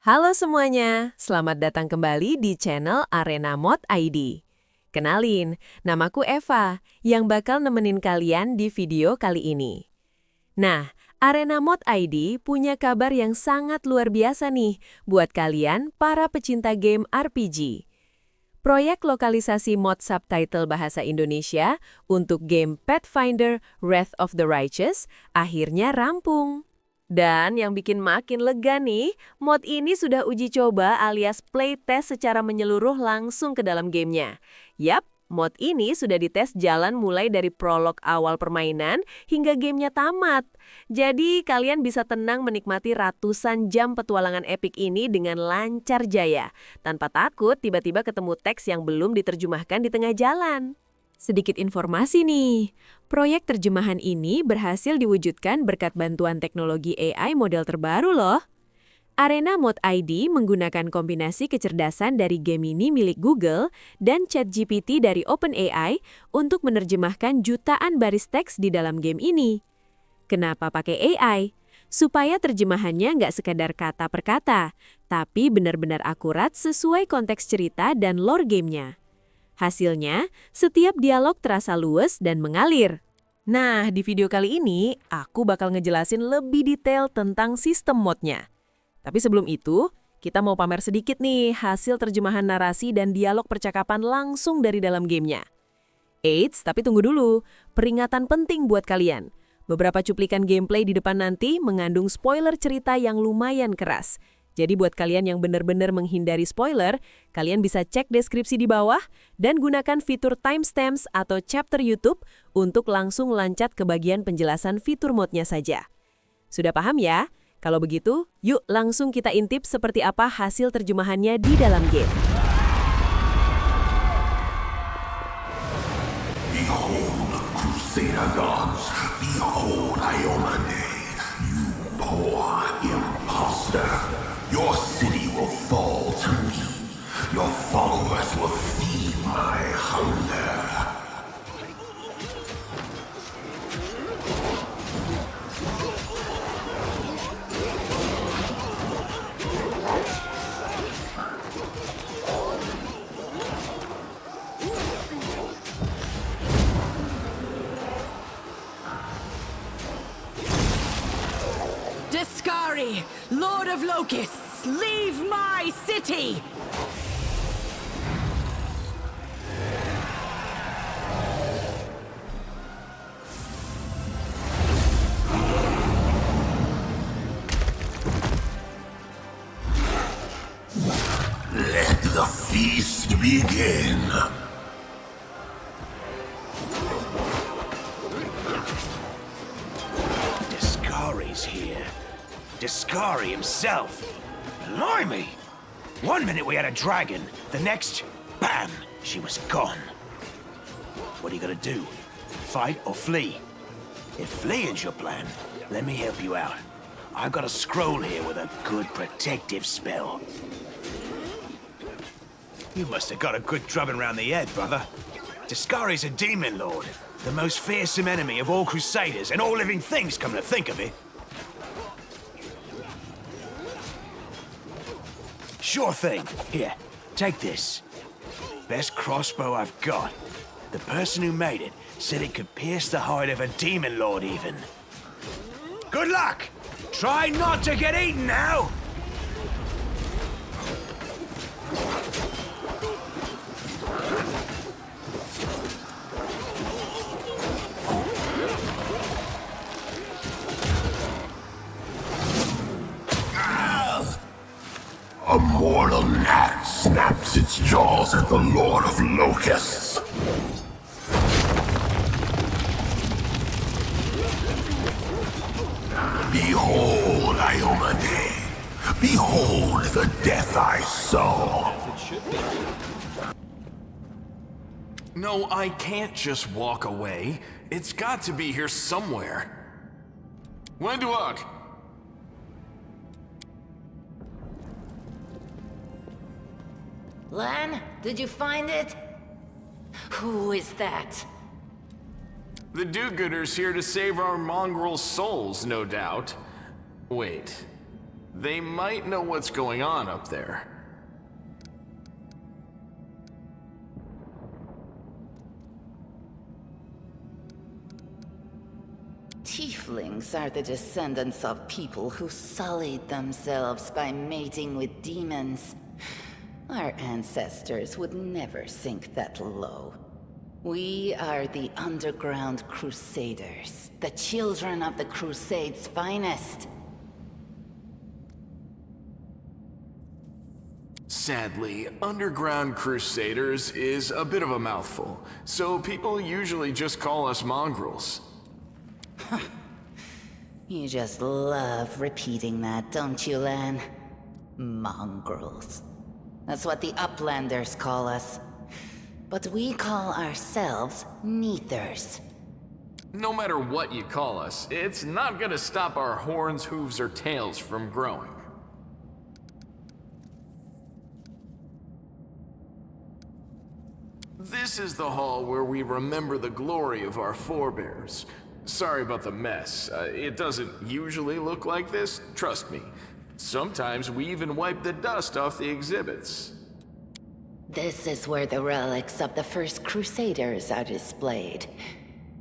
Halo semuanya, selamat datang kembali di channel ArenaModID. Kenalin, namaku Eva, yang bakal nemenin kalian di video kali ini. Nah, ArenaModID punya kabar yang sangat luar biasa nih buat kalian para pecinta game RPG. Proyek lokalisasi Mod Subtitle Bahasa Indonesia untuk game Pathfinder Wrath of the Righteous akhirnya rampung. Dan yang bikin makin lega nih, mod ini sudah uji coba alias playtest secara menyeluruh langsung ke dalam gamenya. Yap, mod ini sudah dites jalan mulai dari prolog awal permainan hingga gamenya tamat. Jadi kalian bisa tenang menikmati ratusan jam petualangan epik ini dengan lancar jaya, tanpa takut tiba-tiba ketemu teks yang belum diterjemahkan di tengah jalan. Sedikit informasi nih, proyek terjemahan ini berhasil diwujudkan berkat bantuan teknologi AI model terbaru loh. ArenaModID menggunakan kombinasi kecerdasan dari Gemini milik Google dan ChatGPT dari OpenAI untuk menerjemahkan jutaan baris teks di dalam game ini. Kenapa pakai AI? Supaya terjemahannya nggak sekadar kata per kata, tapi benar-benar akurat sesuai konteks cerita dan lore gamenya. Hasilnya, setiap dialog terasa luwes dan mengalir. Nah, di video kali ini, aku bakal ngejelasin lebih detail tentang sistem modnya. Tapi sebelum itu, kita mau pamer sedikit nih hasil terjemahan narasi dan dialog percakapan langsung dari dalam gamenya. Eits, tapi tunggu dulu, peringatan penting buat kalian. Beberapa cuplikan gameplay di depan nanti mengandung spoiler cerita yang lumayan keras. Jadi buat kalian yang benar-benar menghindari spoiler, kalian bisa cek deskripsi di bawah dan gunakan fitur timestamps atau chapter YouTube untuk langsung lancat ke bagian penjelasan fitur modnya saja. Sudah paham ya? Kalau begitu, yuk langsung kita intip seperti apa hasil terjemahannya di dalam game. Behold, Crusader gods, behold ArenaModID, you poor imposter. Your city will fall to me. Your followers will feed my hunger. Discari, Lord of Locusts, leave my city! Let the feast begin. Discari's here. Discari himself. Blimey! One minute we had a dragon, the next, bam, she was gone. What are you gonna do? Fight or flee? If fleeing's your plan, let me help you out. I've got a scroll here with a good protective spell. You must have got a good drubbing round the head, brother. Discari's a demon lord, the most fearsome enemy of all crusaders and all living things, come to think of it. Sure thing. Here, take this. Best crossbow I've got. The person who made it said it could pierce the hide of a demon lord even. Good luck! Try not to get eaten now! A mortal gnat snaps its jaws at the Lord of Locusts. Behold, ArenaModID. Behold the death I sow. No, I can't just walk away. It's got to be here somewhere. When do I? Lan, did you find it? Who is that? The do-gooders here to save our mongrel souls, no doubt. Wait. They might know what's going on up there. Tieflings are the descendants of people who sullied themselves by mating with demons. Our ancestors would never sink that low. We are the underground crusaders, the children of the Crusade's finest. Sadly, underground crusaders is a bit of a mouthful, so people usually just call us mongrels. You just love repeating that, don't you, Lan? Mongrels. That's what the Uplanders call us. But we call ourselves Neathers. No matter what you call us, it's not gonna stop our horns, hooves, or tails from growing. This is the hall where we remember the glory of our forebears. Sorry about the mess. It doesn't usually look like this, trust me. Sometimes we even wipe the dust off the exhibits. This is where the relics of the first Crusaders are displayed.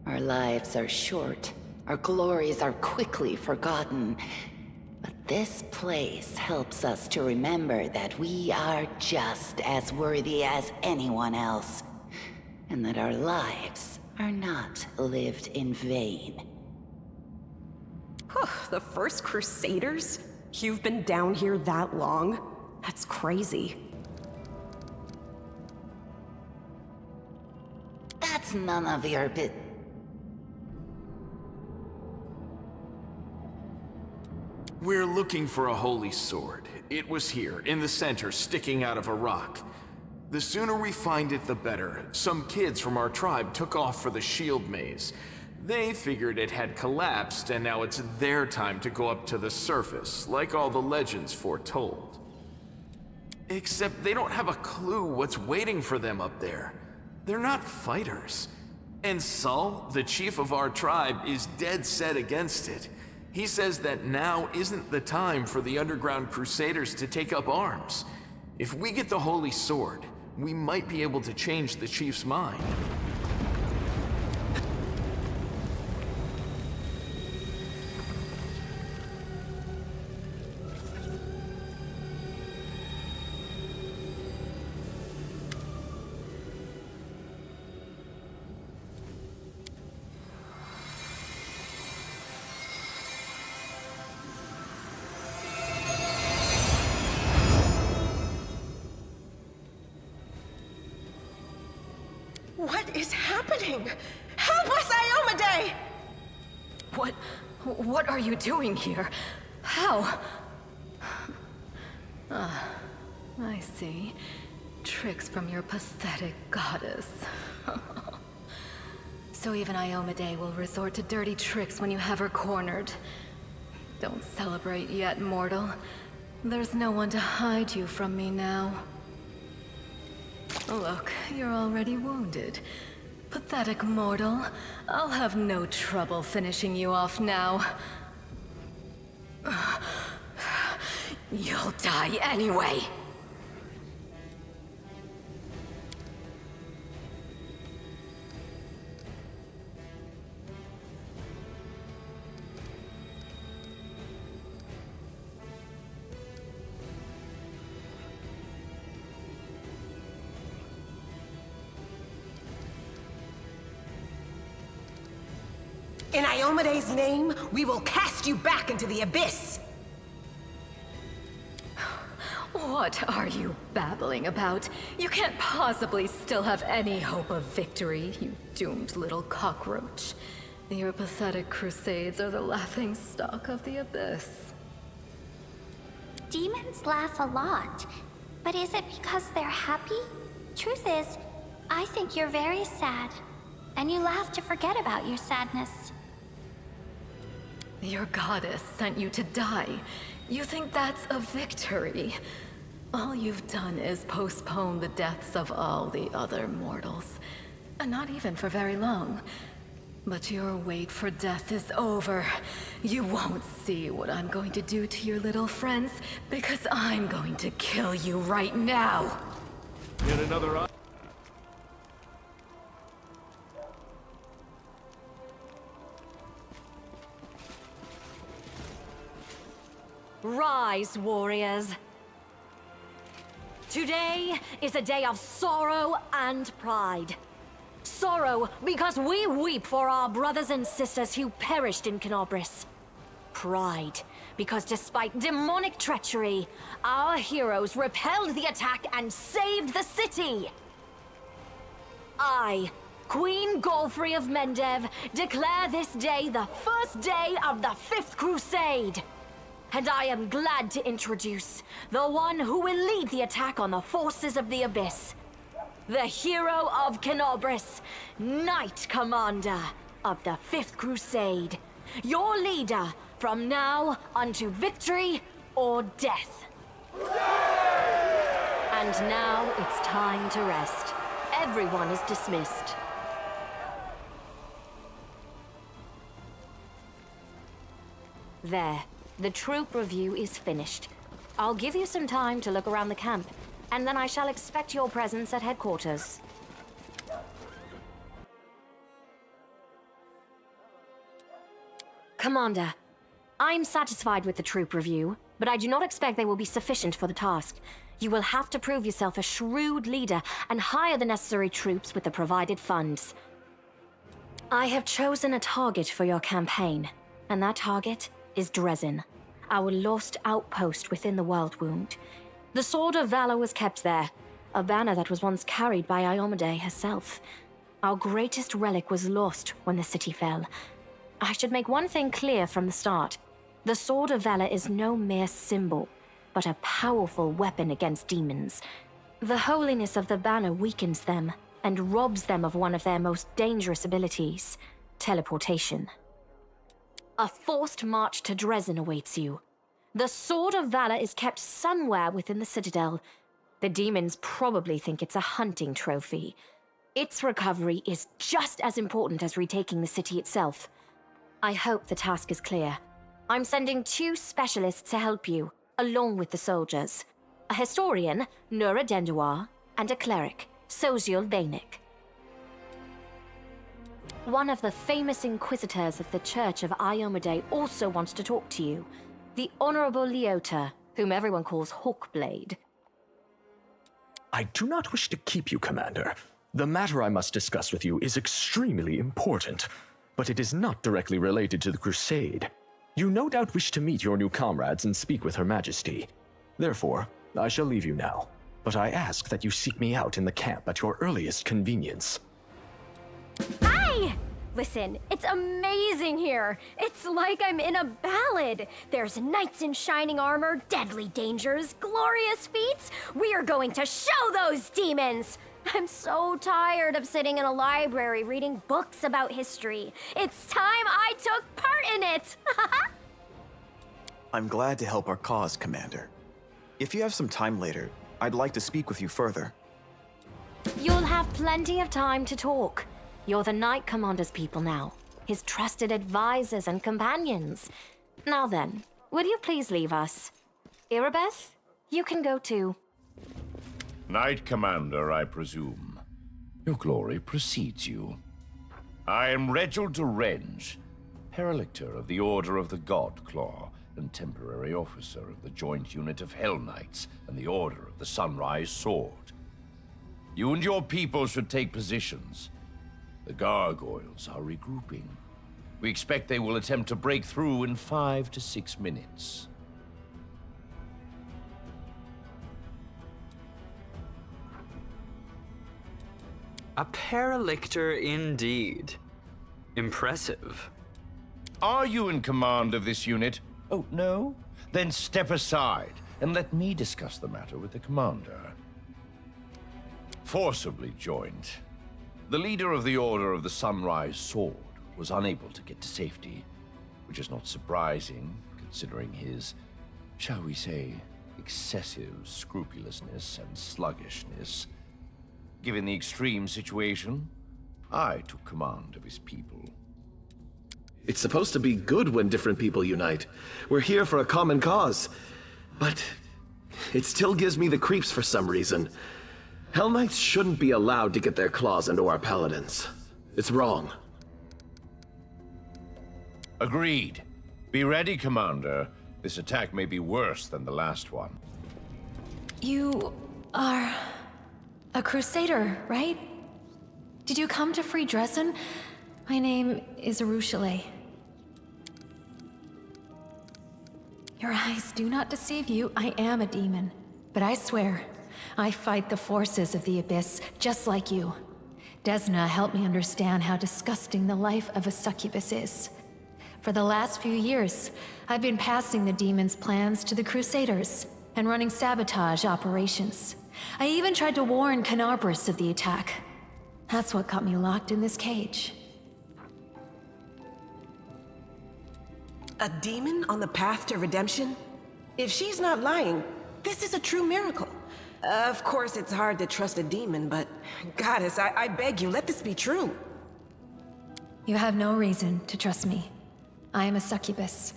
Our lives are short, our glories are quickly forgotten. But this place helps us to remember that we are just as worthy as anyone else, and that our lives are not lived in vain. The first Crusaders? You've been down here that long? That's crazy. That's none of your We're looking for a holy sword. It was here, in the center, sticking out of a rock. The sooner we find it, the better. Some kids from our tribe took off for the shield maze. They figured it had collapsed, and now it's their time to go up to the surface, like all the legends foretold. Except they don't have a clue what's waiting for them up there. They're not fighters. And Saul, the chief of our tribe, is dead set against it. He says that now isn't the time for the underground crusaders to take up arms. If we get the holy sword, we might be able to change the chief's mind. What is happening? Help us, Iomade! What are you doing here? How? I see. Tricks from your pathetic goddess. So even Iomade will resort to dirty tricks when you have her cornered. Don't celebrate yet, mortal. There's no one to hide you from me now. Look, you're already wounded. Pathetic mortal. I'll have no trouble finishing you off now. You'll die anyway. In Iomade's name, we will cast you back into the abyss! What are you babbling about? You can't possibly still have any hope of victory, you doomed little cockroach. Your pathetic crusades are the laughingstock of the abyss. Demons laugh a lot, but is it because they're happy? Truth is, I think you're very sad, and you laugh to forget about your sadness. Your goddess sent you to die. You think that's a victory? All you've done is postpone the deaths of all the other mortals. And not even for very long. But your wait for death is over. You won't see what I'm going to do to your little friends, because I'm going to kill you right now. Yet another... Rise, warriors. Today is a day of sorrow and pride. Sorrow because we weep for our brothers and sisters who perished in Kenobris. Pride because despite demonic treachery, our heroes repelled the attack and saved the city. I, Queen Golfrey of Mendev, declare this day the first day of the Fifth Crusade. And I am glad to introduce the one who will lead the attack on the forces of the Abyss. The hero of Kenobris, Knight Commander of the Fifth Crusade. Your leader from now unto victory or death. And now it's time to rest. Everyone is dismissed. There. The troop review is finished. I'll give you some time to look around the camp, and then I shall expect your presence at headquarters. Commander, I'm satisfied with the troop review, but I do not expect they will be sufficient for the task. You will have to prove yourself a shrewd leader and hire the necessary troops with the provided funds. I have chosen a target for your campaign, and that target is Dresden, our lost outpost within the World Wound. The Sword of Valor was kept there, a banner that was once carried by Iomade herself. Our greatest relic was lost when the city fell. I should make one thing clear from the start. The Sword of Valor is no mere symbol, but a powerful weapon against demons. The holiness of the banner weakens them and robs them of one of their most dangerous abilities, teleportation. A forced march to Dresden awaits you. The Sword of Valor is kept somewhere within the Citadel. The demons probably think it's a hunting trophy. Its recovery is just as important as retaking the city itself. I hope the task is clear. I'm sending 2 specialists to help you, along with the soldiers. A historian, Nura Denduar, and a cleric, Soziel Bainik. One of the famous inquisitors of the Church of Iomade also wants to talk to you. The Honorable Leota, whom everyone calls Hawkblade. I do not wish to keep you, Commander. The matter I must discuss with you is extremely important, but it is not directly related to the Crusade. You no doubt wish to meet your new comrades and speak with Her Majesty. Therefore, I shall leave you now, but I ask that you seek me out in the camp at your earliest convenience. Hi! Listen, it's amazing here. It's like I'm in a ballad. There's knights in shining armor, deadly dangers, glorious feats. We are going to show those demons! I'm so tired of sitting in a library reading books about history. It's time I took part in it! I'm glad to help our cause, Commander. If you have some time later, I'd like to speak with you further. You'll have plenty of time to talk. You're the Knight Commander's people now, his trusted advisors and companions. Now then, will you please leave us? Irabeth, you can go too. Knight Commander, I presume. Your glory precedes you. I am Reginald de Renge, Paralictor of the Order of the God Claw, and temporary officer of the Joint Unit of Hell Knights and the Order of the Sunrise Sword. You and your people should take positions. The gargoyles are regrouping. We expect they will attempt to break through in 5 to 6 minutes. A Paralictor indeed. Impressive. Are you in command of this unit? Oh, no? Then step aside and let me discuss the matter with the commander. Forcibly joined. The leader of the Order of the Sunrise Sword was unable to get to safety, which is not surprising, considering his, shall we say, excessive scrupulousness and sluggishness. Given the extreme situation, I took command of his people. It's supposed to be good when different people unite. We're here for a common cause. But it still gives me the creeps for some reason. Hell Knights shouldn't be allowed to get their claws into our paladins. It's wrong. Agreed. Be ready, Commander. This attack may be worse than the last one. You are a crusader, right? Did you come to free Dresden? My name is Arushale. Your eyes do not deceive you. I am a demon. But I swear, I fight the forces of the Abyss just like you. Desna helped me understand how disgusting the life of a succubus is. For the last few years, I've been passing the demons' plans to the Crusaders and running sabotage operations. I even tried to warn Canarbris of the attack. That's what got me locked in this cage. A demon on the path to redemption? If she's not lying, this is a true miracle. Of course, it's hard to trust a demon, but Goddess, I beg you, let this be true. You have no reason to trust me. I am a succubus,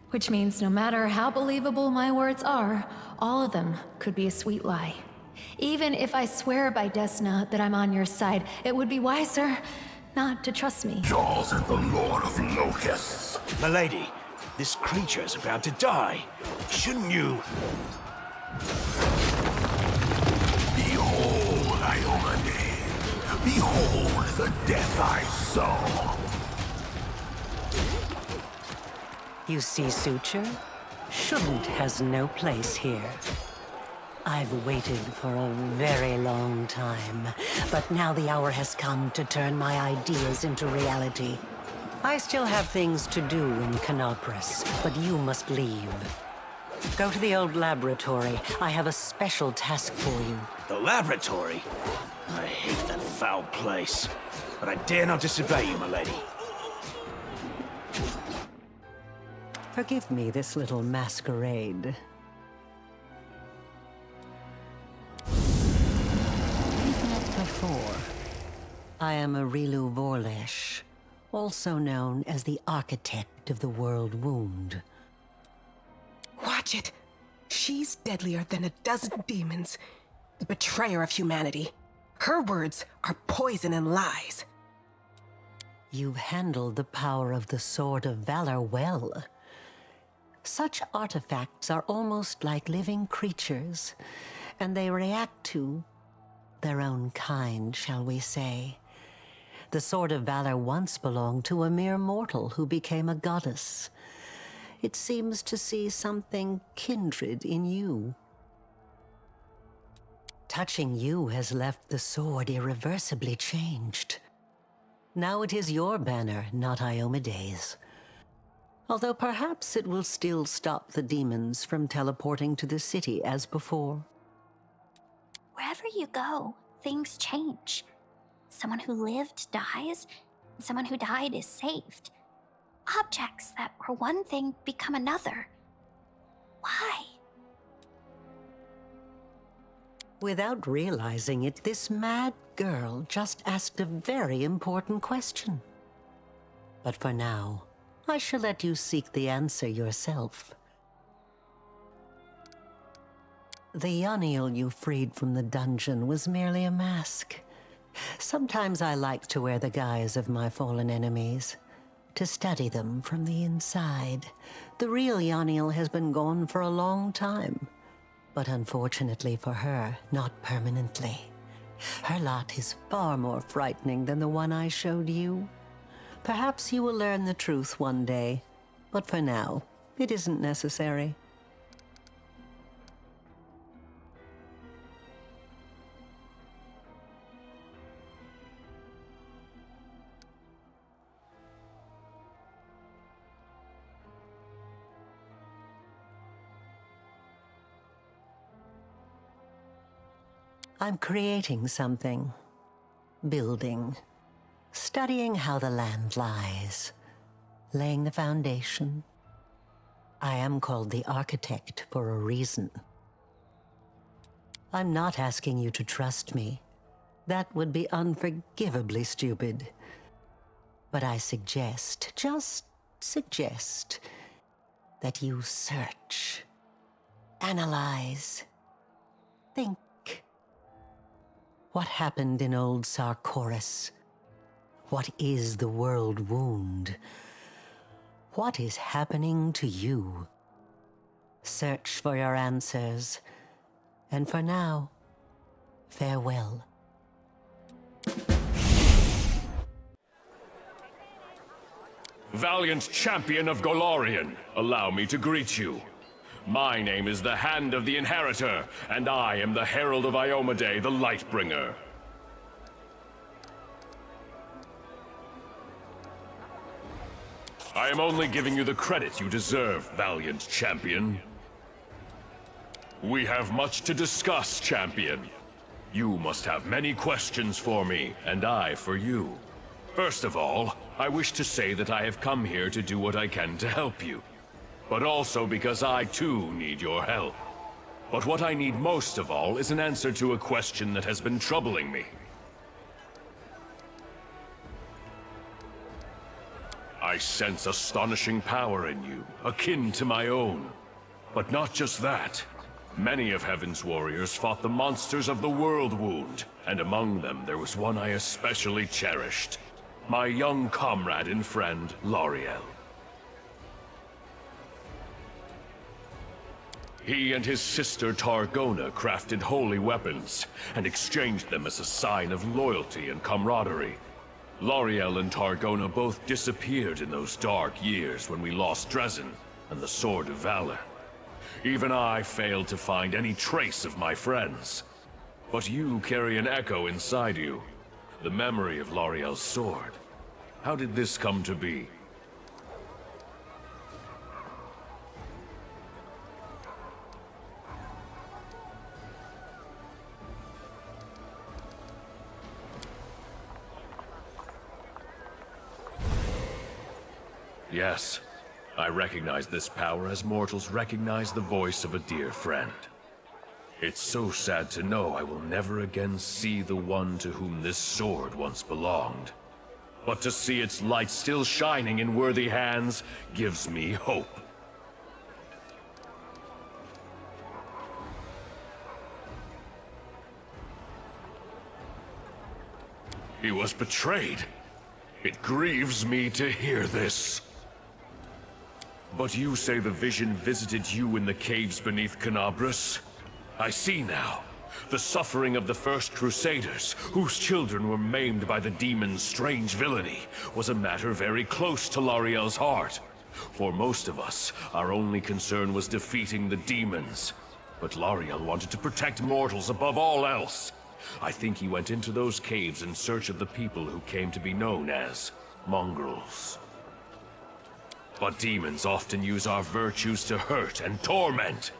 which means no matter how believable my words are, all of them could be a sweet lie. Even if I swear by Desna that I'm on your side, it would be wiser not to trust me. Jaws and the Lord of Locusts. Milady, this creature is about to die. Shouldn't you... Behold, Iomade. Behold the death I sow. You see, Suture? Shouldn't has no place here. I've waited for a very long time, but now the hour has come to turn my ideas into reality. I still have things to do in Canarbris, but you must leave. Go to the old laboratory. I have a special task for you. The laboratory? I hate that foul place. But I dare not disobey you, milady. Forgive me this little masquerade. We've met before. I am Arilu Vorlesh, also known as the Architect of the World Wound. Watch it. She's deadlier than a dozen demons. The betrayer of humanity. Her words are poison and lies. You've handled the power of the Sword of Valor well. Such artifacts are almost like living creatures, and they react to their own kind, shall we say. The Sword of Valor once belonged to a mere mortal who became a goddess. It seems to see something kindred in you. Touching you has left the sword irreversibly changed. Now it is your banner, not Iomede's. Although perhaps it will still stop the demons from teleporting to the city as before. Wherever you go, things change. Someone who lived dies, and someone who died is saved. Objects that were one thing become another. Why? Without realizing it, this mad girl just asked a very important question. But for now, I shall let you seek the answer yourself. The Yoniel you freed from the dungeon was merely a mask. Sometimes I like to wear the guise of my fallen enemies, to study them from the inside. The real Yoniel has been gone for a long time, but unfortunately for her, not permanently. Her lot is far more frightening than the one I showed you. Perhaps you will learn the truth one day, but for now, it isn't necessary. I'm creating something. Building. Studying how the land lies. Laying the foundation. I am called the Architect for a reason. I'm not asking you to trust me. That would be unforgivably stupid. But I suggest just suggest that you search, analyze, think. What happened in old Sarkoris? What is the world wound? What is happening to you? Search for your answers. And for now, farewell. Valiant champion of Golarion, allow me to greet you. My name is the Hand of the Inheritor, and I am the Herald of Iomedae, the Lightbringer. I am only giving you the credit you deserve, valiant champion. We have much to discuss, champion. You must have many questions for me, and I for you. First of all, I wish to say that I have come here to do what I can to help you. But also because I too need your help. But what I need most of all is an answer to a question that has been troubling me. I sense astonishing power in you, akin to my own. But not just that. Many of Heaven's warriors fought the monsters of the World Wound, and among them there was one I especially cherished. My young comrade and friend, Lariel. He and his sister Targona crafted holy weapons, and exchanged them as a sign of loyalty and camaraderie. Lariel and Targona both disappeared in those dark years when we lost Dresden and the Sword of Valor. Even I failed to find any trace of my friends. But you carry an echo inside you, the memory of Lariel's sword. How did this come to be? Yes, I recognize this power as mortals recognize the voice of a dear friend. It's so sad to know I will never again see the one to whom this sword once belonged. But to see its light still shining in worthy hands gives me hope. He was betrayed. It grieves me to hear this. But you say the vision visited you in the caves beneath Canabras? I see now. The suffering of the first Crusaders, whose children were maimed by the demon's strange villainy, was a matter very close to Lariel's heart. For most of us, our only concern was defeating the demons. But Lariel wanted to protect mortals above all else. I think he went into those caves in search of the people who came to be known as mongrels. But demons often use our virtues to hurt and torment.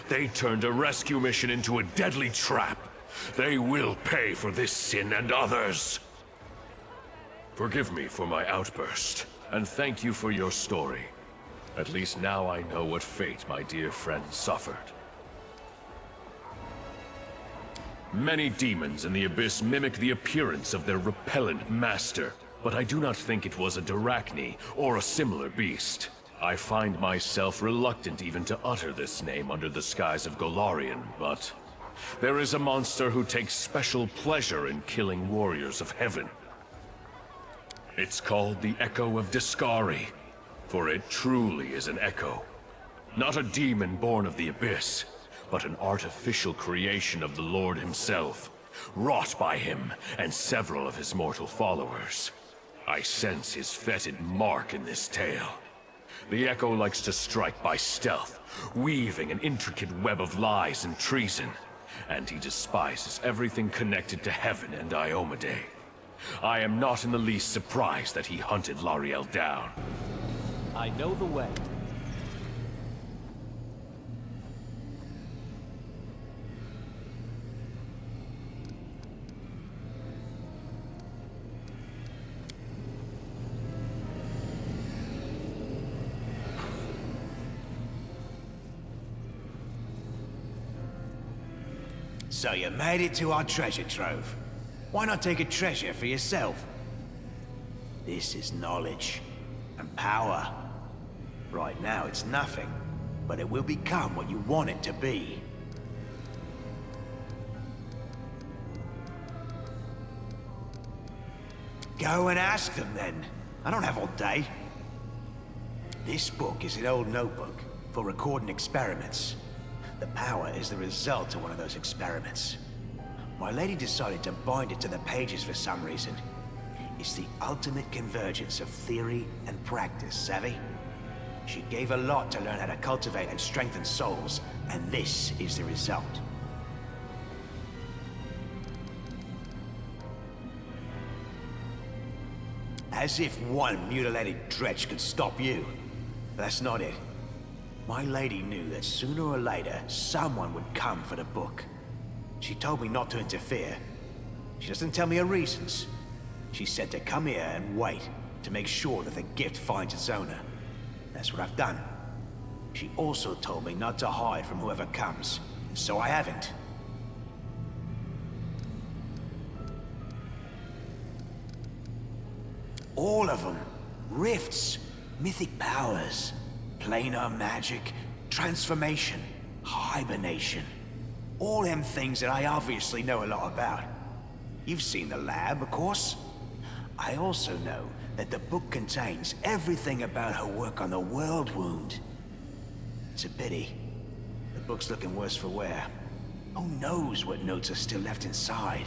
They turned a rescue mission into a deadly trap. They will pay for this sin and others. Forgive me for my outburst, and thank you for your story. At least now I know what fate my dear friend suffered. Many demons in the Abyss mimic the appearance of their repellent master, but I do not think it was a Dyrachne or a similar beast. I find myself reluctant even to utter this name under the skies of Golarion, but there is a monster who takes special pleasure in killing warriors of heaven. It's called the Echo of Discari, for it truly is an echo. Not a demon born of the Abyss, but an artificial creation of the Lord himself, wrought by him and several of his mortal followers. I sense his fetid mark in this tale. The Echo likes to strike by stealth, weaving an intricate web of lies and treason, and he despises everything connected to heaven and Iomedae. I am not in the least surprised that he hunted Lariel down. I know the way. So you made it to our treasure trove. Why not take a treasure for yourself? This is knowledge and power Right now, it's nothing, but it will become what you want it to be. Go and ask them, then. I don't have all day. This book is an old notebook for recording experiments. The power is the result of one of those experiments. My lady decided to bind it to the pages for some reason. It's the ultimate convergence of theory and practice, savvy? She gave a lot to learn how to cultivate and strengthen souls, and this is the result. As if one mutilated dretch could stop you. That's not it. My lady knew that sooner or later, someone would come for the book. She told me not to interfere. She doesn't tell me her reasons. She said to come here and wait to make sure that the gift finds its owner. That's what I've done. She also told me not to hide from whoever comes, and so I haven't. All of them. Rifts, mythic powers, planar magic, transformation, hibernation. All them things that I obviously know a lot about. You've seen the lab, of course. I also know that the book contains everything about her work on the world wound. It's a pity. The book's looking worse for wear. Who knows what notes are still left inside?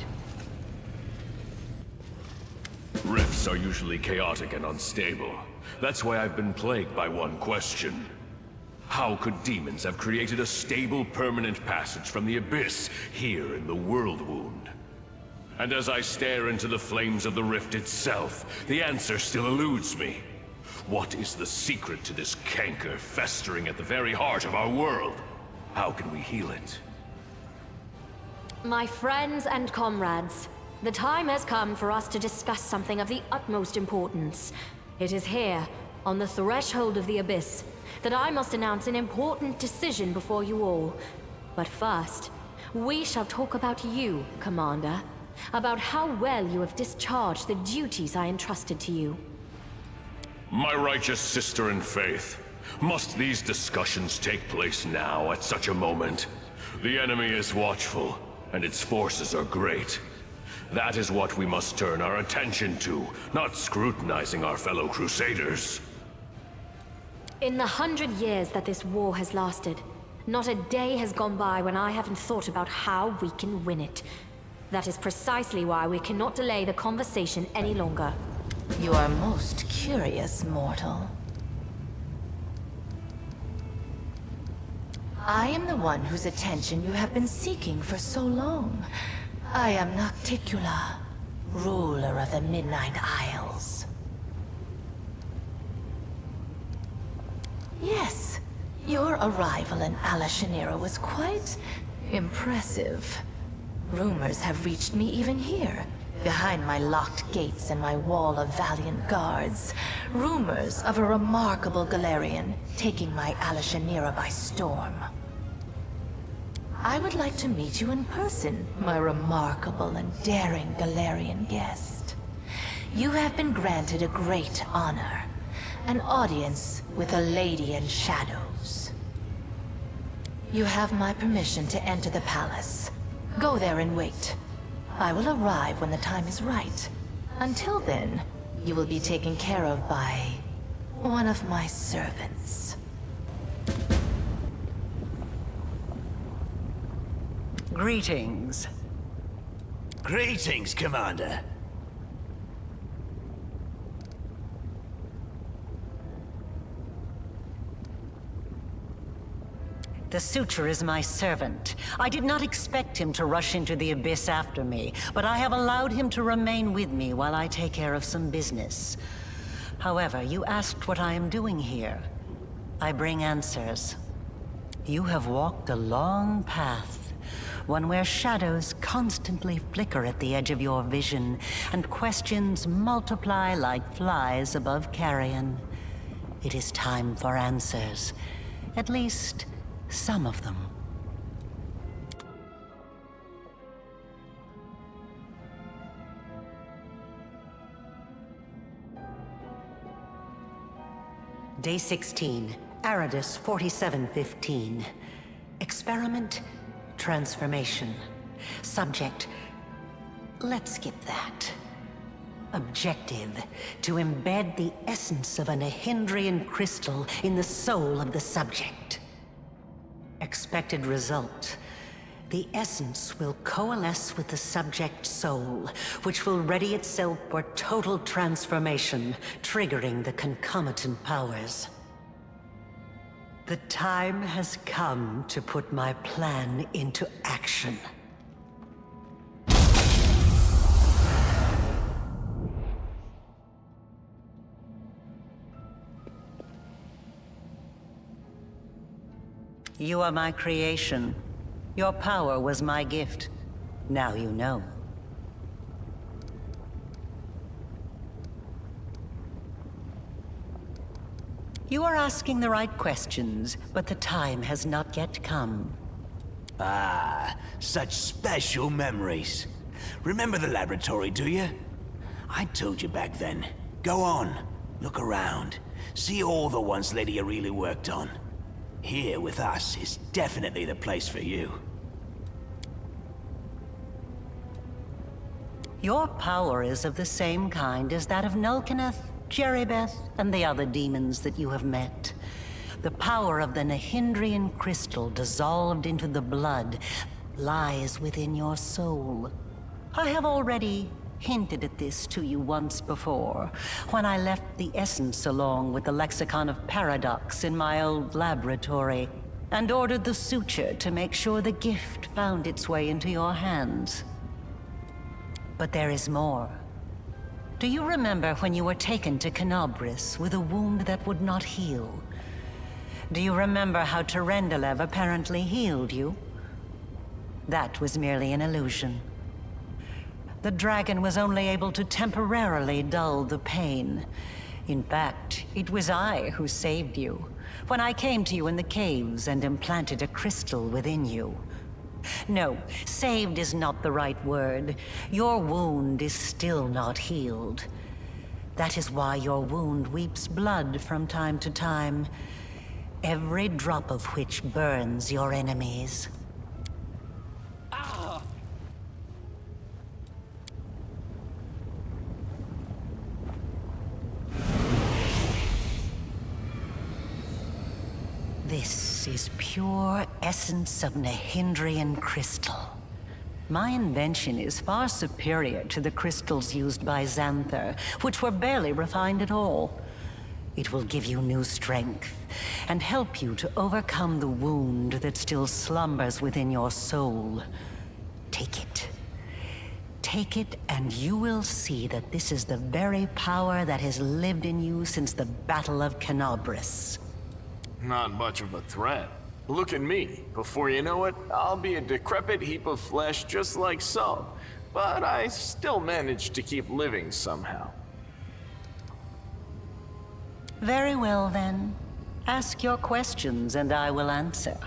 Rifts are usually chaotic and unstable. That's why I've been plagued by one question. How could demons have created a stable, permanent passage from the abyss here in the world wound? And as I stare into the flames of the rift itself, the answer still eludes me. What is the secret to this canker festering at the very heart of our world? How can we heal it? My friends and comrades, the time has come for us to discuss something of the utmost importance. It is here, on the threshold of the abyss, that I must announce an important decision before you all. But first, we shall talk about you, Commander. About how well you have discharged the duties I entrusted to you. My righteous sister in faith, must these discussions take place now at such a moment? The enemy is watchful, and its forces are great. That is what we must turn our attention to, not scrutinizing our fellow Crusaders. In the 100 years that this war has lasted, not a day has gone by when I haven't thought about how we can win it. That is precisely why we cannot delay the conversation any longer. You are most curious, mortal. I am the one whose attention you have been seeking for so long. I am Nocticula, ruler of the Midnight Isles. Yes, your arrival in Alashanira was quite impressive. Rumors have reached me even here, behind my locked gates and my wall of valiant guards. Rumors of a remarkable Galarian taking my Alashanira by storm. I would like to meet you in person, my remarkable and daring Galarian guest. You have been granted a great honor, an audience with a lady in shadows. You have my permission to enter the palace. Go there and wait. I will arrive when the time is right. Until then, you will be taken care of by one of my servants. Greetings. Greetings, Commander. The Suture is my servant. I did not expect him to rush into the abyss after me, but I have allowed him to remain with me while I take care of some business. However, you asked what I am doing here. I bring answers. You have walked a long path, one where shadows constantly flicker at the edge of your vision, and questions multiply like flies above carrion. It is time for answers. At least, some of them. Day 16, Aridus 4715. Experiment, transformation. Subject, let's skip that. Objective, to embed the essence of a Nehindrian crystal in the soul of the subject. Expected result, the essence will coalesce with the subject's soul, which will ready itself for total transformation, triggering the concomitant powers. The time has come to put my plan into action. You are my creation. Your power was my gift. Now you know. You are asking the right questions, but the time has not yet come. Ah, such special memories. Remember the laboratory, do you? I told you back then. Go on, look around. See all the ones Lydia really worked on. Here with us is definitely the place for you. Your power is of the same kind as that of Nulkineth, Jeribeth, and the other demons that you have met. The power of the Nehindrian crystal dissolved into the blood lies within your soul. I have already hinted at this to you once before, when I left the essence along with the lexicon of paradox in my old laboratory, and ordered the suture to make sure the gift found its way into your hands. But there is more. Do you remember when you were taken to Canobris with a wound that would not heal? Do you remember how Terendelev apparently healed you? That was merely an illusion. The dragon was only able to temporarily dull the pain. In fact, it was I who saved you, when I came to you in the caves and implanted a crystal within you. No, saved is not the right word. Your wound is still not healed. That is why your wound weeps blood from time to time, every drop of which burns your enemies. This is pure essence of Nehindrian crystal. My invention is far superior to the crystals used by Xanther, which were barely refined at all. It will give you new strength, and help you to overcome the wound that still slumbers within your soul. Take it. Take it, and you will see that this is the very power that has lived in you since the Battle of Canobris. Not much of a threat. Look at me. Before you know it, I'll be a decrepit heap of flesh just like so. But I still managed to keep living somehow. Very well, then. Ask your questions and I will answer.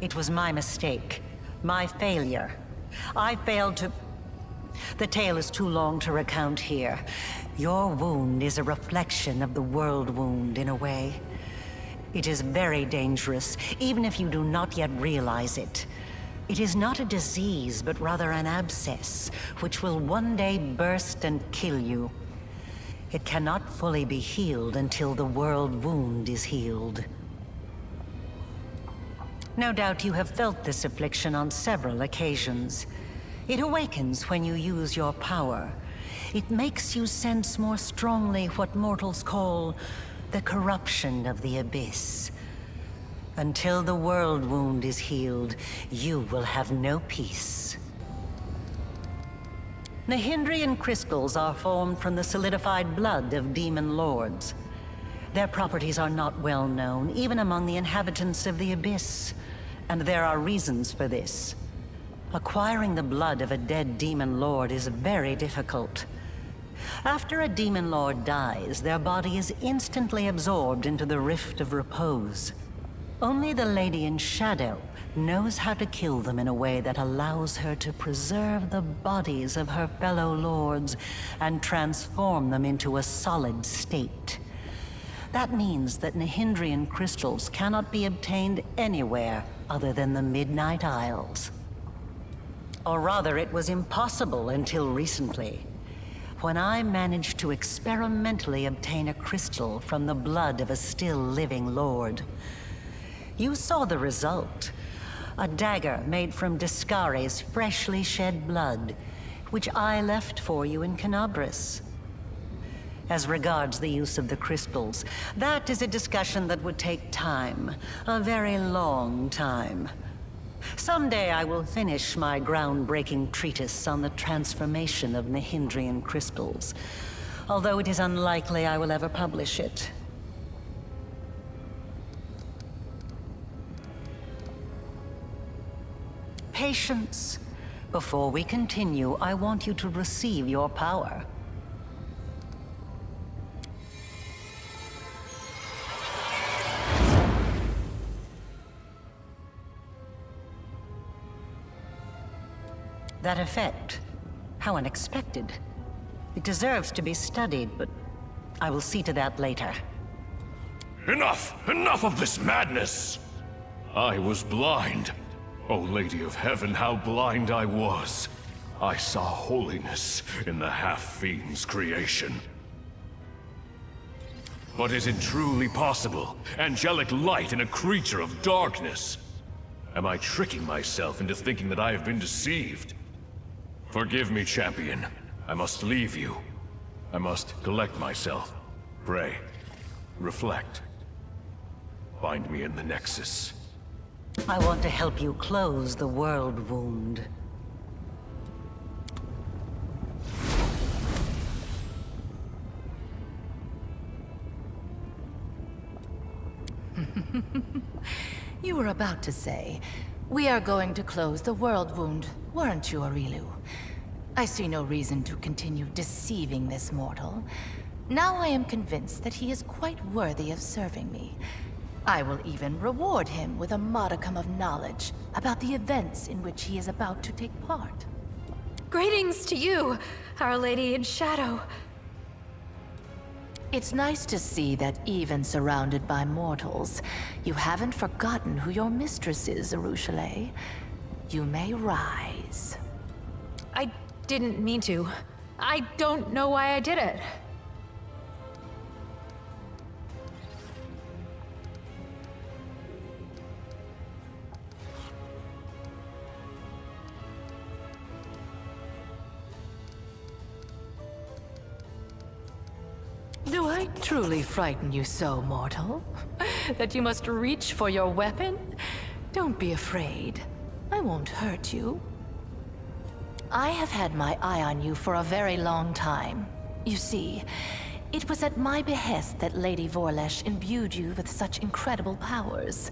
It was my mistake. My failure. I failed to... The tale is too long to recount here. Your wound is a reflection of the world wound, in a way. It is very dangerous, even if you do not yet realize it. It is not a disease, but rather an abscess, which will one day burst and kill you. It cannot fully be healed until the world wound is healed. No doubt you have felt this affliction on several occasions. It awakens when you use your power. It makes you sense more strongly what mortals call the corruption of the abyss. Until the world wound is healed, you will have no peace. Nehindrian crystals are formed from the solidified blood of demon lords. Their properties are not well known, even among the inhabitants of the abyss, and there are reasons for this. Acquiring the blood of a dead demon lord is very difficult. After a demon lord dies, their body is instantly absorbed into the Rift of Repose. Only the Lady in Shadow knows how to kill them in a way that allows her to preserve the bodies of her fellow lords and transform them into a solid state. That means that Nihindrian crystals cannot be obtained anywhere other than the Midnight Isles. Or rather, it was impossible until recently, when I managed to experimentally obtain a crystal from the blood of a still living lord. You saw the result. A dagger made from Discare's freshly shed blood, which I left for you in Canabris. As regards the use of the crystals, that is a discussion that would take time, a very long time. Someday I will finish my groundbreaking treatise on the transformation of Nihindrian crystals, although it is unlikely I will ever publish it. Patience. Before we continue, I want you to receive your power. That effect, how unexpected. It deserves to be studied, but I will see to that later. Enough! Enough of this madness! I was blind. O Lady of Heaven, how blind I was. I saw holiness in the half-fiend's creation. But is it truly possible? Angelic light in a creature of darkness? Am I tricking myself into thinking that I have been deceived? Forgive me, champion. I must leave you. I must collect myself, pray, reflect. Find me in the Nexus. I want to help you close the world wound. You were about to say, we are going to close the world wound, weren't you, Arilu? I see no reason to continue deceiving this mortal. Now I am convinced that he is quite worthy of serving me. I will even reward him with a modicum of knowledge about the events in which he is about to take part. Greetings to you, Our Lady in Shadow. It's nice to see that even surrounded by mortals, you haven't forgotten who your mistress is, Arushale. You may rise. I didn't mean to. I don't know why I did it. Do I truly frighten you so, mortal? That you must reach for your weapon? Don't be afraid. I won't hurt you. I have had my eye on you for a very long time. You see, it was at my behest that Lady Vorlesh imbued you with such incredible powers.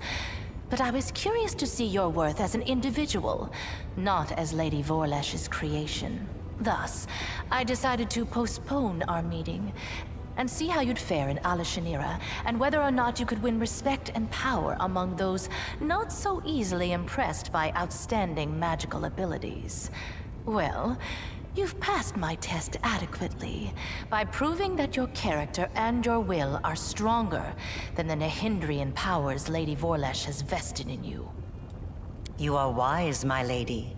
But I was curious to see your worth as an individual, not as Lady Vorlesh's creation. Thus, I decided to postpone our meeting and see how you'd fare in Alashanira, and whether or not you could win respect and power among those not so easily impressed by outstanding magical abilities. Well, you've passed my test adequately, by proving that your character and your will are stronger than the Nihindrian powers Lady Vorlesh has vested in you. You are wise, my lady.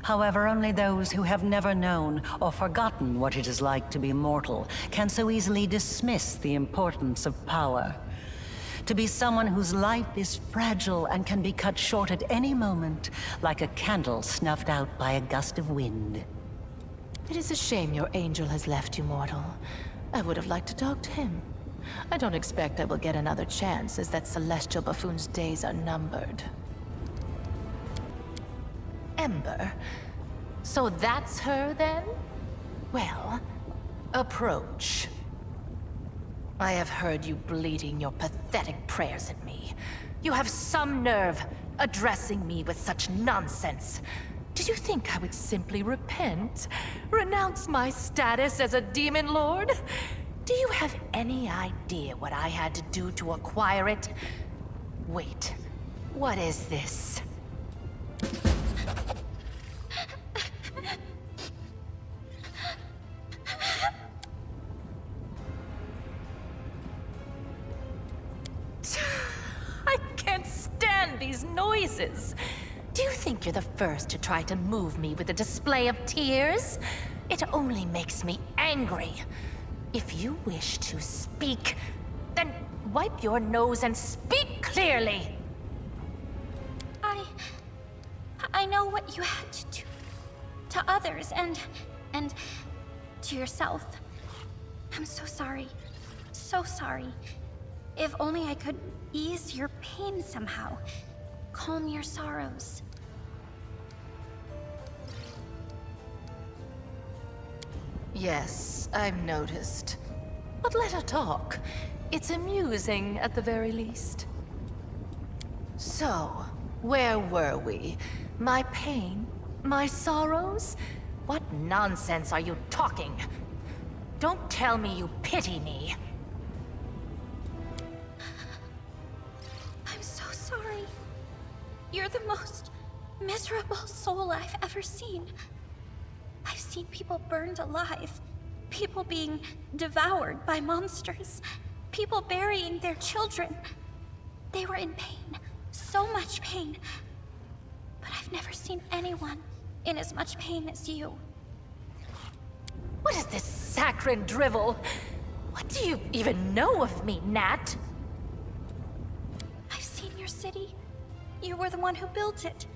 However, only those who have never known or forgotten what it is like to be mortal can so easily dismiss the importance of power. To be someone whose life is fragile and can be cut short at any moment, like a candle snuffed out by a gust of wind. It is a shame your angel has left you, mortal. I would have liked to talk to him. I don't expect I will get another chance, as that celestial buffoon's days are numbered. Ember. So that's her, then? Well, approach. I have heard you bleating your pathetic prayers at me. You have some nerve addressing me with such nonsense. Did you think I would simply repent? Renounce my status as a demon lord? Do you have any idea what I had to do to acquire it? Wait, what is this? pieces. Do you think you're the first to try to move me with a display of tears? It only makes me angry. If you wish to speak, then wipe your nose and speak clearly. I know what you had to do to others and to yourself. I'm so sorry. So sorry. If only I could ease your pain somehow. Calm your sorrows. Yes, I've noticed. But let her talk. It's amusing at the very least. So, where were we? My pain? My sorrows? What nonsense are you talking? Don't tell me you pity me. I'm so sorry. You're the most miserable soul I've ever seen. I've seen people burned alive, people being devoured by monsters, people burying their children. They were in pain, so much pain. But I've never seen anyone in as much pain as you. What is this saccharine drivel? What do you even know of me, Nat? I've seen your city. You were the one who built it.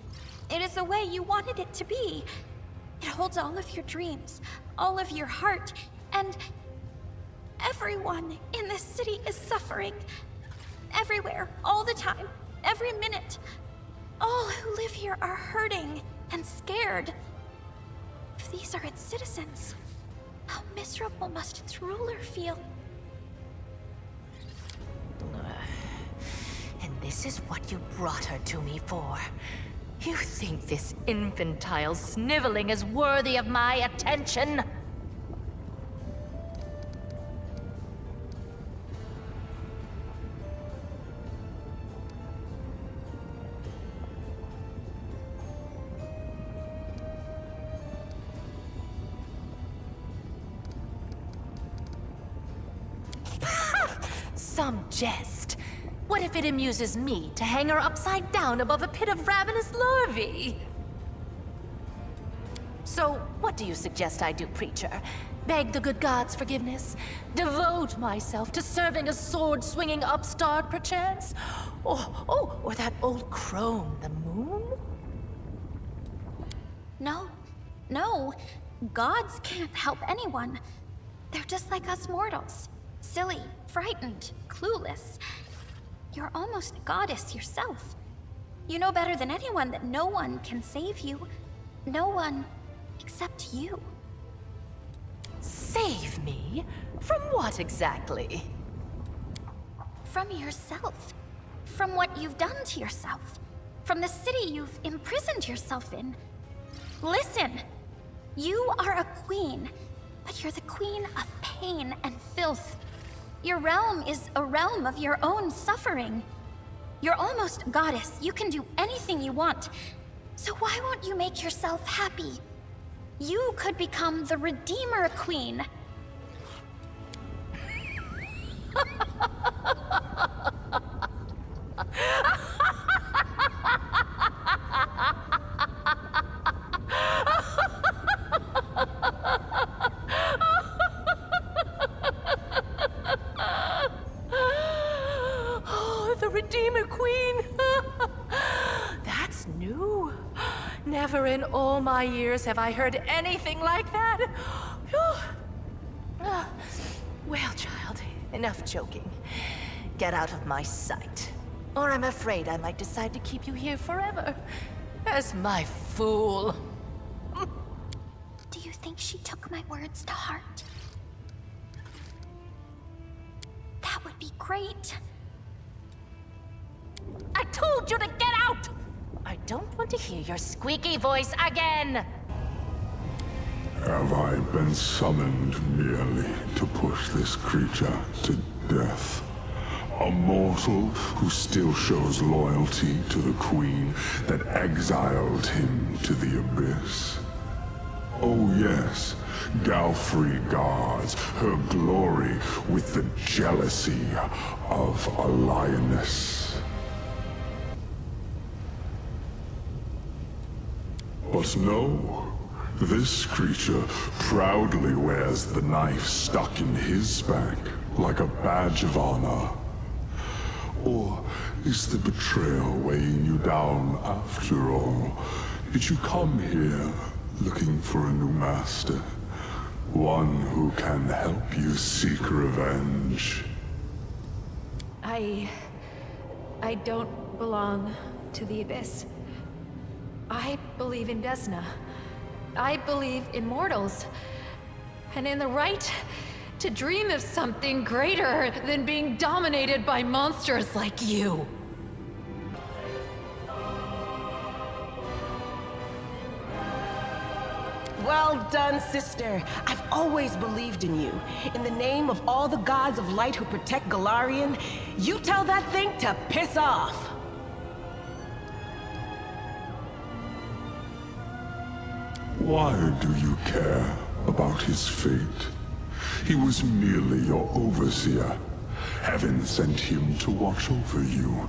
It is the way you wanted it to be. It holds all of your dreams, all of your heart, and everyone in this city is suffering. Everywhere, all the time, every minute. All who live here are hurting and scared. If these are its citizens, how miserable must its ruler feel? And this is what you brought her to me for. You think this infantile sniveling is worthy of my attention? Some jest. What if it amuses me to hang her upside down above a pit of ravenous larvae? So, what do you suggest I do, preacher? Beg the good gods' forgiveness? Devote myself to serving a sword-swinging upstart, perchance? Or that old crone, the moon? No. Gods can't help anyone. They're just like us mortals. Silly, frightened, clueless. You're almost a goddess yourself. You know better than anyone that no one can save you. No one except you. Save me? From what exactly? From yourself. From what you've done to yourself. From the city you've imprisoned yourself in. Listen! You are a queen, but you're the queen of pain and filth. Your realm is a realm of your own suffering. You're almost a goddess. You can do anything you want. So why won't you make yourself happy? You could become the Redeemer Queen. Redeemer Queen! That's new. Never in all my years have I heard anything like that. Well, child, enough joking. Get out of my sight, or I'm afraid I might decide to keep you here forever as my fool. Do you think she took my words to heart? That would be great. I told you to get out! I don't want to hear your squeaky voice again! Have I been summoned merely to push this creature to death? A mortal who still shows loyalty to the queen that exiled him to the abyss? Oh yes, Galfrey guards her glory with the jealousy of a lioness. But no, this creature proudly wears the knife stuck in his back like a badge of honor. Or is the betrayal weighing you down after all? Did you come here looking for a new master? One who can help you seek revenge? I don't belong to the Abyss. I believe in Desna. I believe in mortals. And in the right to dream of something greater than being dominated by monsters like you. Well done, sister. I've always believed in you. In the name of all the gods of light who protect Galarian, you tell that thing to piss off. Why do you care about his fate? He was merely your overseer. Heaven sent him to watch over you.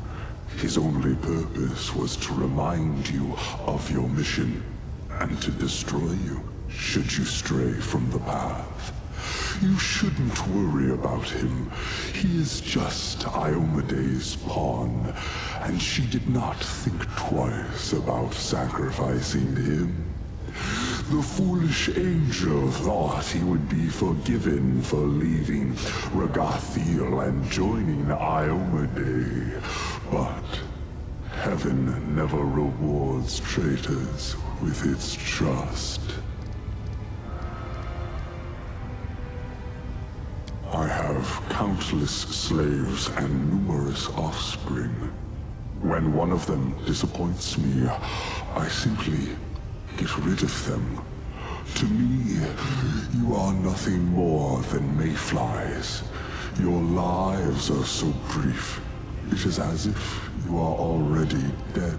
His only purpose was to remind you of your mission and to destroy you should you stray from the path. You shouldn't worry about him. He is just Iomede's pawn, and she did not think twice about sacrificing him. The foolish angel thought he would be forgiven for leaving Regathiel and joining Iomede, but heaven never rewards traitors with its trust. I have countless slaves and numerous offspring. When one of them disappoints me, I simply get rid of them. To me, you are nothing more than mayflies. Your lives are so brief, it is as if you are already dead.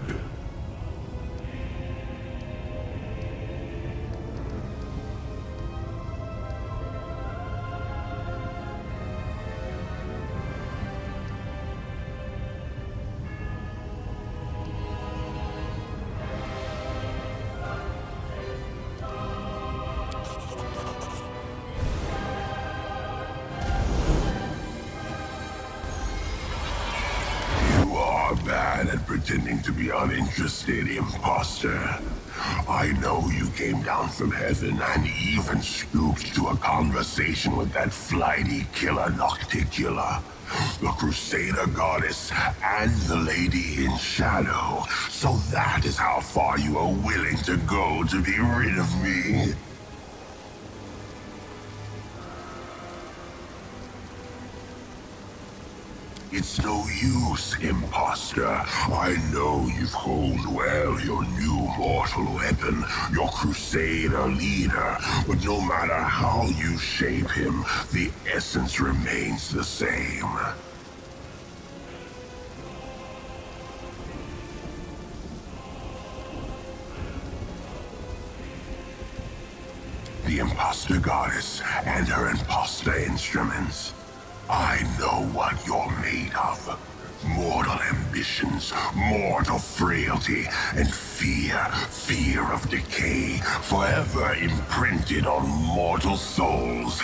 Pretending to be uninterested, imposter. I know you came down from heaven and even scooped to a conversation with that flighty killer Nocticula, the Crusader goddess, and the Lady in Shadow. So that is how far you are willing to go to be rid of me. It's no use, imposter. I know you've honed well your new mortal weapon, your Crusader leader, but no matter how you shape him, the essence remains the same. The imposter goddess and her imposter instruments. I know what you're made of. Mortal ambitions, mortal frailty, and fear of decay, forever imprinted on mortal souls.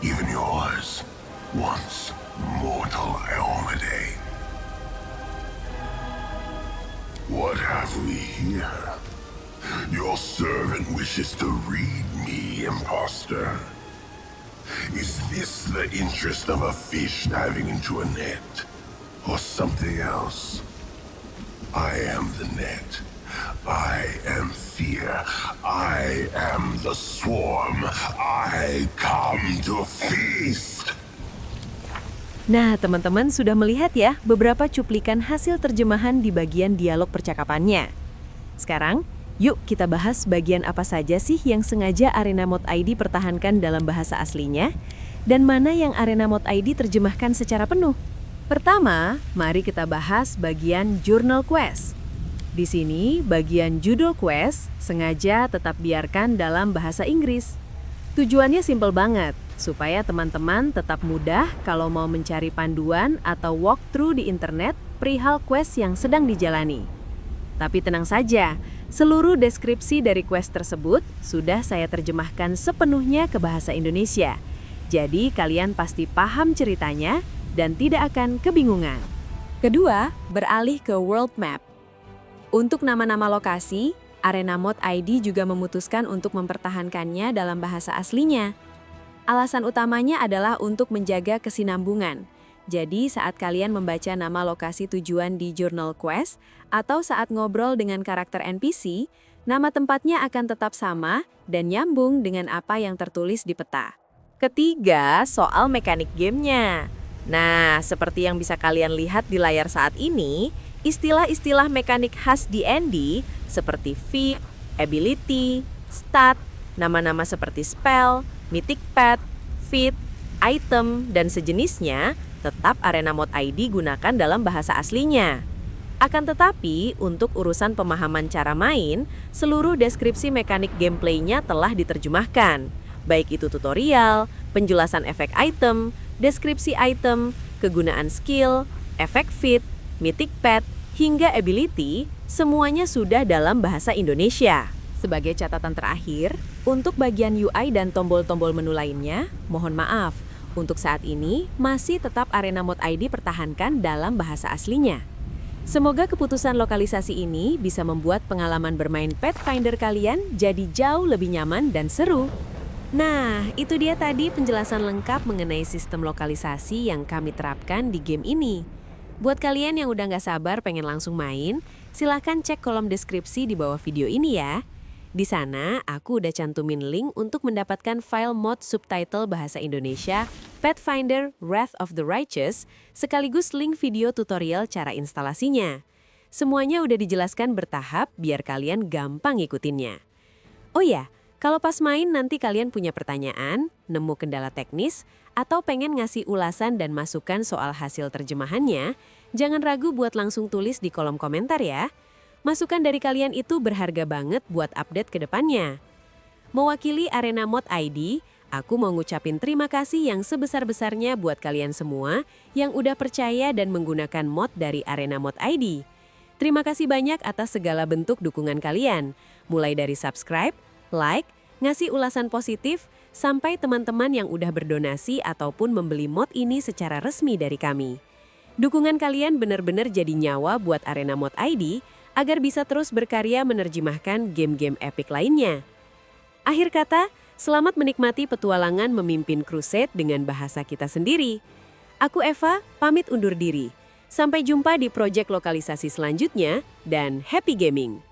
Even yours, once mortal Iomede. What have we here? Your servant wishes to read me, imposter. Is this the interest of a fish diving into a net? Or something else? I am the net. I am fear. I am the swarm. I come to feast. Nah, teman-teman sudah melihat ya beberapa cuplikan hasil terjemahan di bagian dialog percakapannya. Sekarang, yuk kita bahas bagian apa saja sih yang sengaja ArenaModID pertahankan dalam bahasa aslinya, dan mana yang ArenaModID terjemahkan secara penuh. Pertama, mari kita bahas bagian Journal Quest. Di sini, bagian judul quest sengaja tetap biarkan dalam bahasa Inggris. Tujuannya simpel banget, supaya teman-teman tetap mudah kalau mau mencari panduan atau walkthrough di internet perihal quest yang sedang dijalani. Tapi tenang saja, Seluruh deskripsi dari quest tersebut sudah saya terjemahkan sepenuhnya ke bahasa Indonesia. Jadi kalian pasti paham ceritanya dan tidak akan kebingungan. Kedua, beralih ke world map. Untuk nama-nama lokasi, ArenaModID juga memutuskan untuk mempertahankannya dalam bahasa aslinya. Alasan utamanya adalah untuk menjaga kesinambungan. Jadi saat kalian membaca nama lokasi tujuan di Journal Quest atau saat ngobrol dengan karakter NPC, nama tempatnya akan tetap sama dan nyambung dengan apa yang tertulis di peta. Ketiga, soal mekanik gamenya. Nah, seperti yang bisa kalian lihat di layar saat ini, istilah-istilah mekanik khas D&D seperti feat, ability, stat, nama-nama seperti spell, mythic pet, feat, item, dan sejenisnya tetap ArenaModID gunakan dalam bahasa aslinya. Akan tetapi, untuk urusan pemahaman cara main, seluruh deskripsi mekanik gameplaynya telah diterjemahkan. Baik itu tutorial, penjelasan efek item, deskripsi item, kegunaan skill, efek feat, mythic pet, hingga ability, semuanya sudah dalam bahasa Indonesia. Sebagai catatan terakhir, untuk bagian UI dan tombol-tombol menu lainnya, mohon maaf, untuk saat ini masih tetap ArenaModID pertahankan dalam bahasa aslinya. Semoga keputusan lokalisasi ini bisa membuat pengalaman bermain Pathfinder kalian jadi jauh lebih nyaman dan seru. Nah, itu dia tadi penjelasan lengkap mengenai sistem lokalisasi yang kami terapkan di game ini. Buat kalian yang udah nggak sabar pengen langsung main, silahkan cek kolom deskripsi di bawah video ini ya. Di sana, aku udah cantumin link untuk mendapatkan file Mod Subtitle Bahasa Indonesia Pathfinder Wrath of the Righteous, sekaligus link video tutorial cara instalasinya. Semuanya udah dijelaskan bertahap biar kalian gampang ngikutinnya. Oh ya, kalau pas main nanti kalian punya pertanyaan, nemu kendala teknis, atau pengen ngasih ulasan dan masukan soal hasil terjemahannya, jangan ragu buat langsung tulis di kolom komentar ya. Masukan dari kalian itu berharga banget buat update ke depannya. Mewakili ArenaModID, aku mau ngucapin terima kasih yang sebesar-besarnya buat kalian semua yang udah percaya dan menggunakan mod dari ArenaModID. Terima kasih banyak atas segala bentuk dukungan kalian, mulai dari subscribe, like, ngasih ulasan positif, sampai teman-teman yang udah berdonasi ataupun membeli mod ini secara resmi dari kami. Dukungan kalian benar-benar jadi nyawa buat ArenaModID agar bisa terus berkarya menerjemahkan game-game epic lainnya. Akhir kata, selamat menikmati petualangan memimpin crusade dengan bahasa kita sendiri. Aku Eva, pamit undur diri. Sampai jumpa di proyek lokalisasi selanjutnya, dan happy gaming!